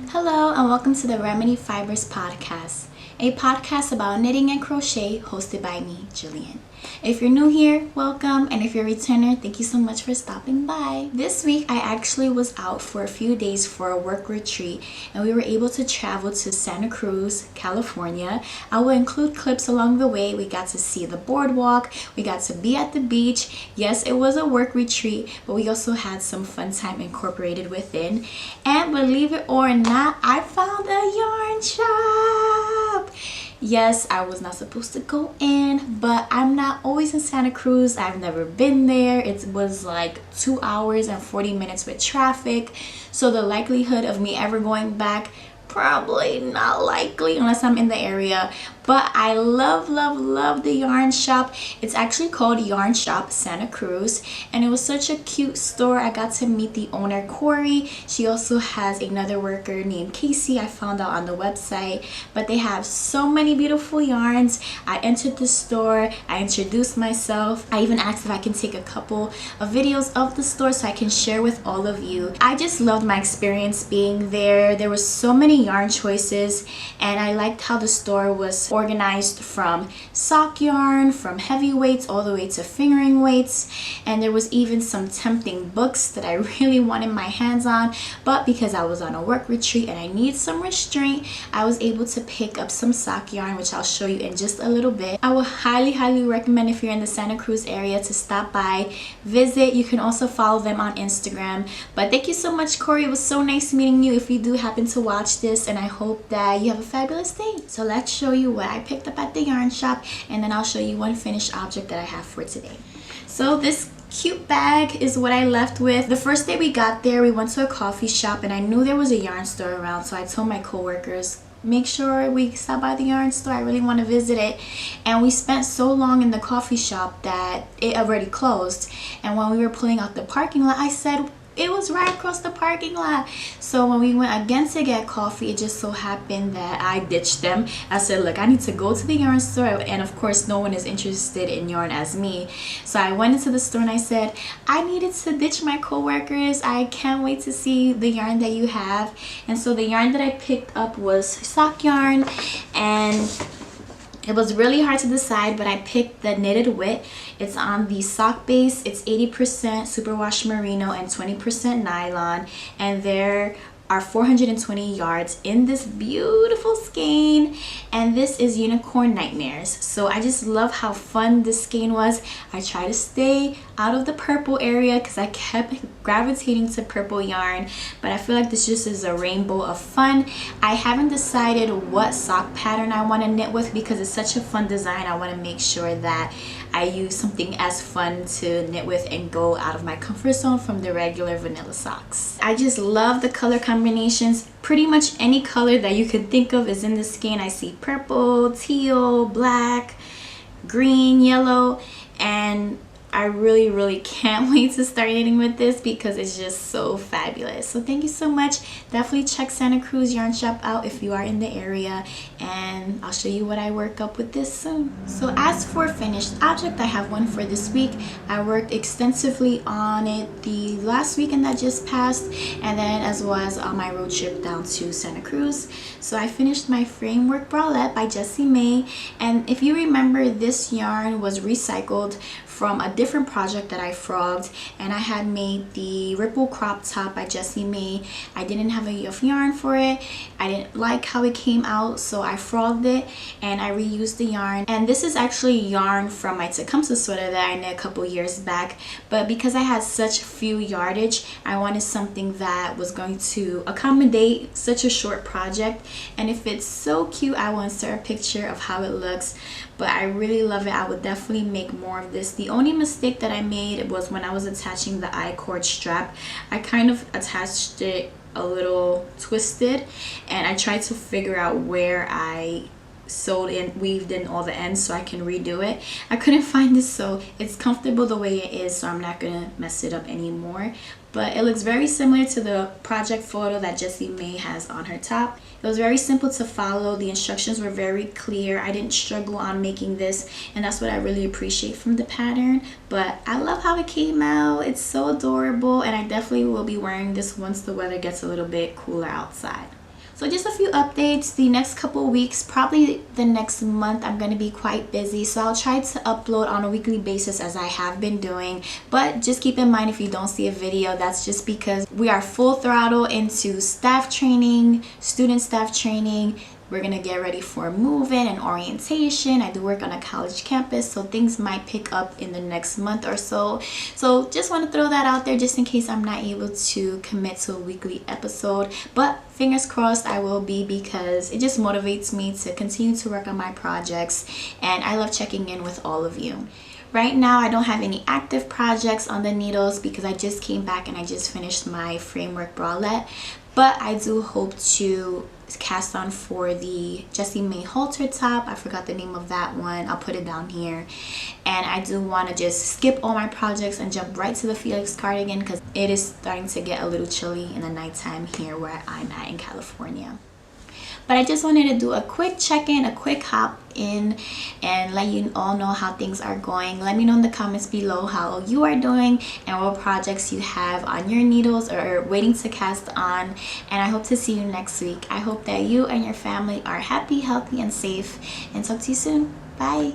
Hello and welcome to the Remedyfibers podcast, a podcast about knitting and crochet hosted by me, Jillian. If you're new here, welcome, and if you're a returner, thank you so much for stopping by. This week I actually was out for a few days for a work retreat and we were able to travel to Santa Cruz, California. I will include clips along the way. We got to see the boardwalk, we got to be at the beach. Yes, it was a work retreat, but we also had some fun time incorporated within. And believe it or not, I found a yarn shop. Yes, I was not supposed to go in, but I'm not always in Santa Cruz. I've never been there. It was like 2 hours and 40 minutes with traffic. So the likelihood of me ever going back, probably not likely unless I'm in the area. But I love the yarn shop. It's actually called Yarn Shop Santa Cruz, and it was such a cute store. I got to meet the owner, Corey. She also has another worker named Casey. I found out on the website, but they have so many beautiful yarns. I entered the store, I introduced myself. I even asked if I can take a couple of videos of the store so I can share with all of you. I just loved my experience being there. There were so many yarn choices, and I liked how the store was organized from sock yarn, from heavyweights all the way to fingering weights, and there was even some tempting books that I really wanted my hands on, but because I was on a work retreat and I need some restraint, I was able to pick up some sock yarn, which I'll show you in just a little bit. I would highly recommend, if you're in the Santa Cruz area, to stop by, visit. You can also follow them on Instagram. But thank you so much, Corey. It was so nice meeting you if you do happen to watch this, and I hope that you have a fabulous day. So let's show you what I picked up at the yarn shop, and then I'll show you one finished object that I have for today. So this cute bag is what I left with. The first day we got there, we went to a coffee shop, and I knew there was a yarn store around, so I told my coworkers, make sure we stop by the yarn store. I really want to visit it. And we spent so long in the coffee shop that it already closed. And when we were pulling out the parking lot, I said, it was right across the parking lot. So when we went again to get coffee, it just so happened that I ditched them. I said, look, I need to go to the yarn store, and of course no one is interested in yarn as me. So I went into the store and I said, I needed to ditch my co-workers. I can't wait to see the yarn that you have. And so the yarn that I picked up was sock yarn, and it was really hard to decide, but I picked the Knitted Wit. It's on the sock base. It's 80% superwash merino and 20% nylon, and there are 420 yards in this beautiful skein, and this is Unicorn Nightmares. So I just love how fun this skein was. I try to stay out of the purple area because I kept gravitating to purple yarn, but I feel like this just is a rainbow of fun. I haven't decided what sock pattern I want to knit with because it's such a fun design. I want to make sure that I use something as fun to knit with and go out of my comfort zone from the regular vanilla socks. I just love the color combinations. Pretty much any color that you could think of is in this skein. I see purple, teal, black, green, yellow, and I really can't wait to start knitting with this because it's just so fabulous. So thank you so much. Definitely check Santa Cruz Yarn Shop out if you are in the area, and I'll show you what I work up with this soon. So as for finished object, I have one for this week. I worked extensively on it the last weekend that just passed, and then as well as on my road trip down to Santa Cruz. So I finished my framework bralette by Jessie May, and if you remember, this yarn was recycled from a different project that I frogged, and I had made the ripple crop top by Jessie May. I didn't have enough yarn for it. I didn't like how it came out, so I frogged it and I reused the yarn. And this is actually yarn from my Tecumseh sweater that I knit a couple years back, but because I had such few yardage, I wanted something that was going to accommodate such a short project. And if it's so cute, I will insert a picture of how it looks, but I really love it. I would definitely make more of this. The only mistake that I made was when I was attaching the I-cord strap. I kind of attached it a little twisted, and I tried to figure out where I sewed in, weaved in all the ends so I can redo it. I couldn't find this, so it's comfortable the way it is, so I'm not gonna mess it up anymore. But it looks very similar to the project photo that Jessie May has on her top. It was very simple to follow. The instructions were very clear. I didn't struggle on making this, and that's what I really appreciate from the pattern. But I love how it came out. It's so adorable, and I definitely will be wearing this once the weather gets a little bit cooler outside. So just a few updates. The next couple weeks, probably the next month, I'm going to be quite busy. So I'll try to upload on a weekly basis as I have been doing. But just keep in mind, if you don't see a video, that's just because we are full throttle into staff training, student staff training. We're gonna get ready for move-in and orientation. I do work on a college campus, so things might pick up in the next month or so. So just want to throw that out there just in case I'm not able to commit to a weekly episode. But fingers crossed I will be, because it just motivates me to continue to work on my projects, and I love checking in with all of you. Right now, I don't have any active projects on the needles because I just came back and I just finished my framework bralette. But I do hope to cast on for the Jessie May halter top. I forgot the name of that one. I'll put it down here. And I do want to just skip all my projects and jump right to the Felix cardigan, because it is starting to get a little chilly in the nighttime here where I'm at in California. But I just wanted to do a quick check-in, a quick hop in, and let you all know how things are going. Let me know in the comments below how you are doing and what projects you have on your needles or waiting to cast on. And I hope to see you next week. I hope that you and your family are happy, healthy, and safe. And talk to you soon. Bye.